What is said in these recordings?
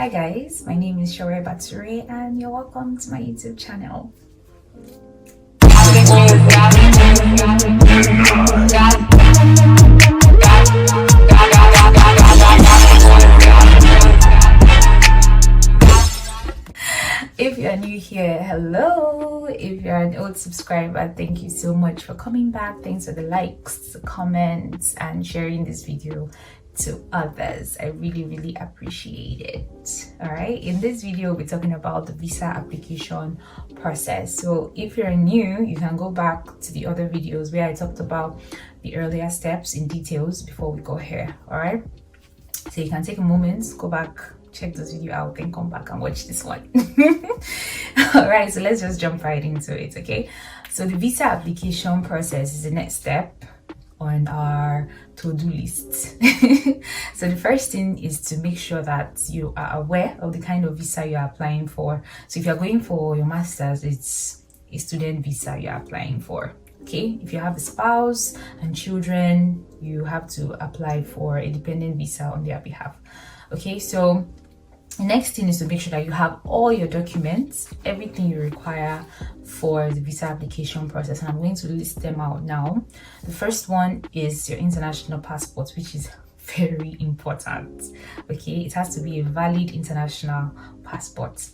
Hi guys, my name is Chovwe Bature and you're welcome to my YouTube channel. If you're new here, hello. If you're an old subscriber, thank you so much for coming back. Thanks for the likes, the comments, and sharing this video to others. I really appreciate it. All right, in this video we're talking about the visa application process. So if you're new, you can go back to the other videos where I talked about the earlier steps in details before we go here. All right, so you can take a moment, go back, check this video out, then come back and watch this one. All right, so let's just jump right into it. Okay, so the visa application process is the next step on our to-do list. So the first thing is to make sure that you are aware of the kind of visa you are applying for. So if you're going for your master's, it's a student visa you're applying for. Okay, if you have a spouse and children, you have to apply for a dependent visa on their behalf. Okay, so the next thing is to make sure that you have all your documents, everything you require for the visa application process, and I'm going to list them out now. The first one is your international passport, which is very important. Okay, it has to be a valid international passport.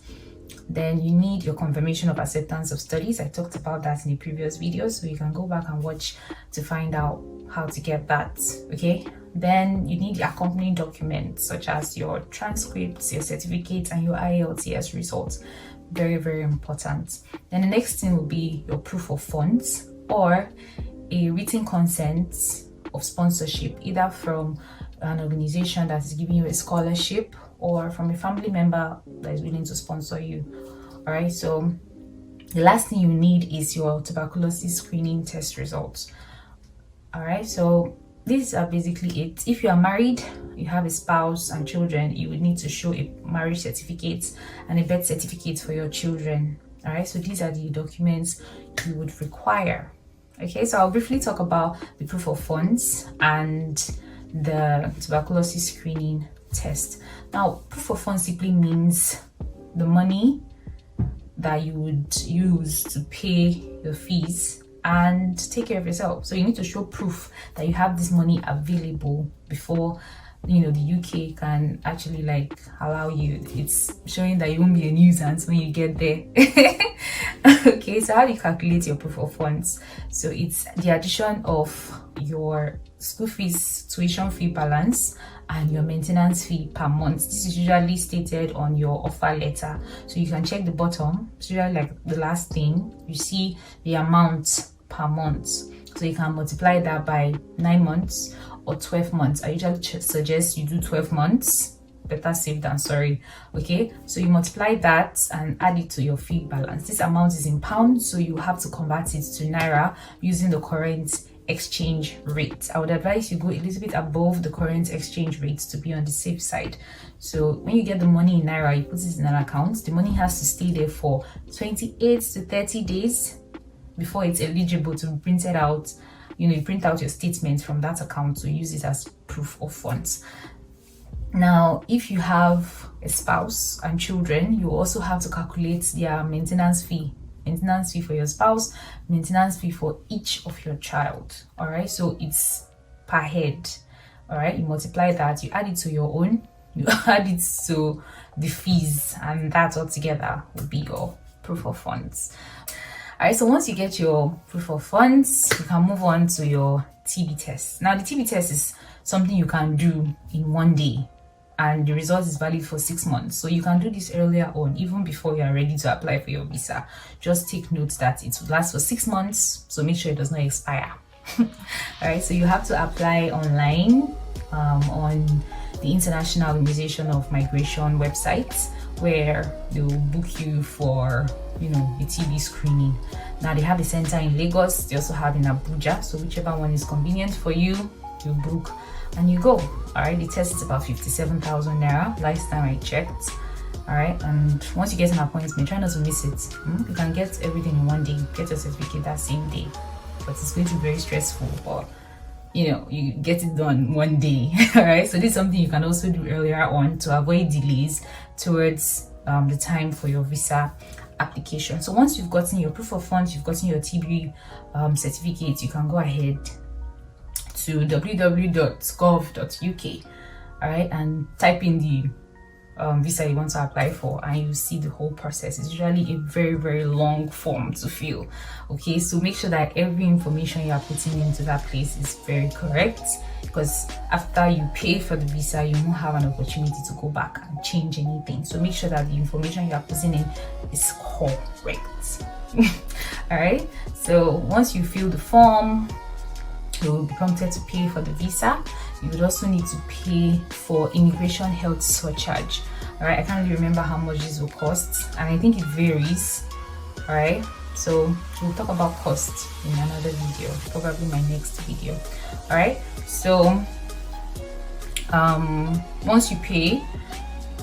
Then you need your confirmation of acceptance of studies. I talked about that in the previous video, so you can go back and watch to find out how to get that. Okay, then you need the accompanying documents such as your transcripts, your certificates, and your IELTS results. Very important. Then the next thing will be your proof of funds or a written consent of sponsorship, either from an organization that is giving you a scholarship or from a family member that is willing to sponsor you. All right, so the last thing you need is your tuberculosis screening test results. All right, so these are basically it. If you are married, you have a spouse and children, you would need to show a marriage certificate and a birth certificate for your children. All right, so these are the documents you would require. Okay, so I'll briefly talk about the proof of funds and the tuberculosis screening test. Now, proof of funds simply means the money that you would use to pay your fees and take care of yourself. So you need to show proof that you have this money available before the UK can actually allow you. It's showing that you won't be a nuisance when you get there. Okay, so how do you calculate your proof of funds? So it's the addition of your school fees, tuition fee balance, and your maintenance fee per month. This is usually stated on your offer letter, so you can check the bottom. It's usually the last thing you see, the amount per month. So you can multiply that by 9 months or 12 months. I usually suggest you do 12 months. Better safe than sorry. Okay, so you multiply that and add it to your fee balance. This amount is in pounds, so you have to convert it to naira using the current exchange rate. I would advise you go a little bit above the current exchange rate to be on the safe side. So when you get the money in naira, you put it in an account. The money has to stay there for 28 to 30 days before it's eligible to be printed out. You print out your statement from that account to use it as proof of funds. Now, if you have a spouse and children, you also have to calculate their maintenance fee for your spouse, maintenance fee for each of your child. All right, so it's per head. All right, you multiply that, you add it to your own, you add it to the fees, and that all together will be your proof of funds. All right, so once you get your proof of funds, you can move on to your TB test. Now, the TB test is something you can do in one day, and the result is valid for 6 months. So you can do this earlier on, even before you are ready to apply for your visa. Just take note that it will last for 6 months, so make sure it does not expire. All right, so you have to apply online on the International Organization of Migration website, where they will book you for the TB screening. Now they have a center in Lagos, they also have in Abuja, so whichever one is convenient for you, you book and you go. All right, the test is about 57,000 naira last time I checked. All right, and once you get an appointment, try not to miss it. You can get everything in one day, get your certificate that same day, but it's going to be very stressful, but you get it done one day. All right, so this is something you can also do earlier on to avoid delays towards the time for your visa application. So once you've gotten your proof of funds, you've gotten your TB certificate, you can go ahead to www.gov.uk, all right, and type in the visa you want to apply for, and you see the whole process. It's usually a very, very long form to fill. Okay, so make sure that every information you are putting into that place is very correct, because after you pay for the visa, you won't have an opportunity to go back and change anything. So make sure that the information you are putting in is correct. All right, so once you fill the form, you will be prompted to pay for the visa. You would also need to pay for immigration health surcharge. All right, I can't really remember how much this will cost, and I think it varies. All right, so we'll talk about cost in another video, probably my next video. All right, so once you pay,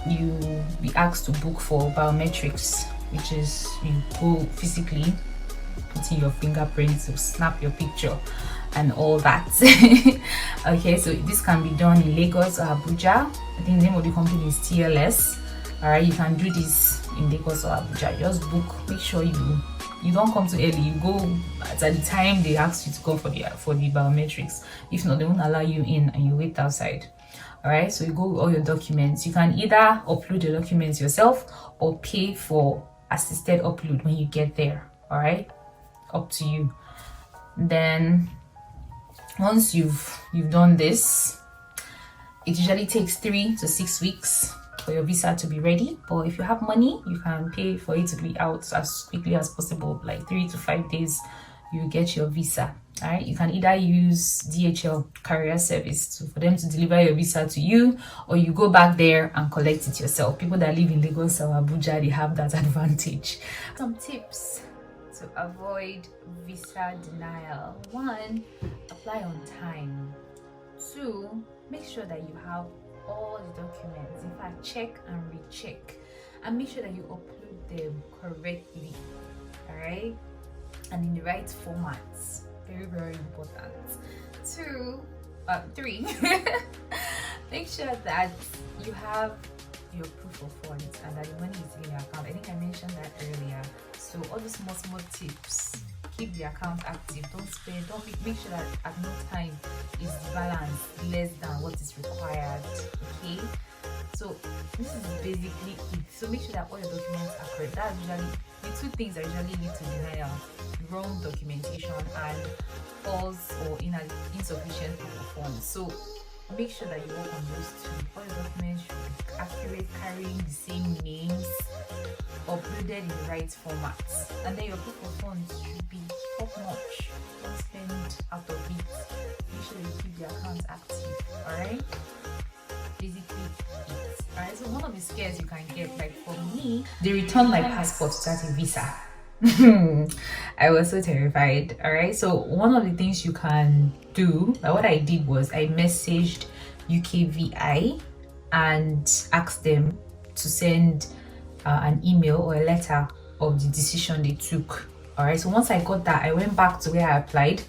you'll be asked to book for biometrics, which is you go physically put in your fingerprints to snap your picture and all that. Okay, so this can be done in Lagos or Abuja. I think the name of the company is TLS. All right, you can do this in Lagos or Abuja. Just book. Make sure you don't come too early. You go at the time they ask you to go for the biometrics. If not, they won't allow you in, and you wait outside. All right, so you go with all your documents. You can either upload the documents yourself or pay for assisted upload when you get there. All right, up to you. Then once you've done this, it usually takes 3 to 6 weeks for your visa to be ready. But if you have money, you can pay for it to be out as quickly as possible, like 3 to 5 days you get your visa. All right, you can either use DHL carrier service for them to deliver your visa to you, or you go back there and collect it yourself. People that live in Lagos or Abuja, they have that advantage. Some tips to avoid visa denial. 1, apply on time. 2, make sure that you have all the documents. In fact, check and recheck, and make sure that you upload them correctly. All right, and in the right formats. Very, very important. 3, make sure that you have your proof of funds and that the money is in your account. I think I mentioned that earlier. So all those small tips: keep the account active, don't spend, make sure that at no time is the balance less than what is required. Okay, so this is basically it. So make sure that all your documents are correct. That's usually the 2 things that usually lead to denial: wrong documentation and false or insufficient proof of funds. So make sure that you work on those 2. All your documents should be accurate, carrying the same names, uploaded in the right formats, and then your proof of funds should be top notch. Don't spend out of it. Make sure you keep the account active. All right, basically it. All right, so one of the scares you can get, like for me, they returned my passport without a visa. I was so terrified. All right, so one of the things you can do, what I did was I messaged UKVI and asked them to send an email or a letter of the decision they took. All right, so once I got that, I went back to where I applied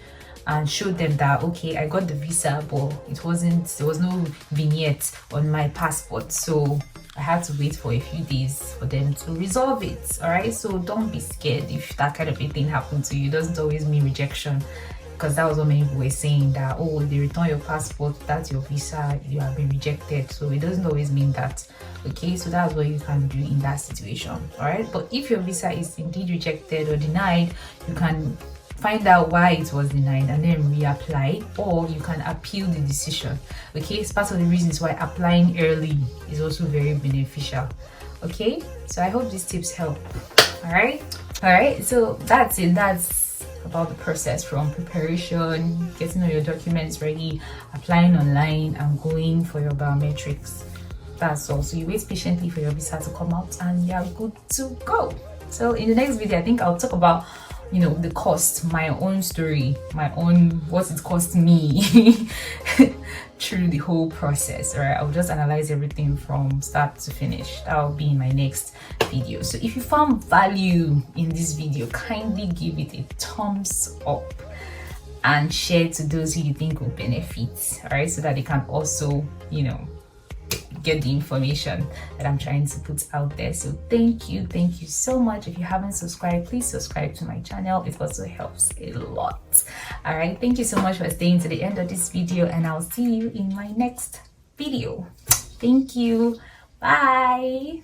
and showed them that, okay, I got the visa, but there was no vignette on my passport, so I had to wait for a few days for them to resolve it. All right, so don't be scared if that kind of a thing happened to you. It doesn't always mean rejection, because that was what many people were saying, that, oh, they return your passport, that's your visa, you have been rejected. So it doesn't always mean that. Okay, so that's what you can do in that situation. All right, but if your visa is indeed rejected or denied, you can find out why it was denied and then reapply, or you can appeal the decision. Okay, it's part of the reasons why applying early is also very beneficial. Okay, so I hope these tips help. All right, so that's it. That's about the process from preparation, getting all your documents ready, applying online, and going for your biometrics. That's all. So you wait patiently for your visa to come out and you're good to go. So in the next video, I think I'll talk about the cost, my own story, what it cost me through the whole process. All right, I'll just analyze everything from start to finish. That'll be in my next video. So if you found value in this video, kindly give it a thumbs up and share to those who you think will benefit, all right, so that they can also, you know, get the information that I'm trying to put out there. So thank you so much. If you haven't subscribed, please subscribe to my channel. It also helps a lot. All right, thank you so much for staying to the end of this video, and I'll see you in my next video. Thank you. Bye.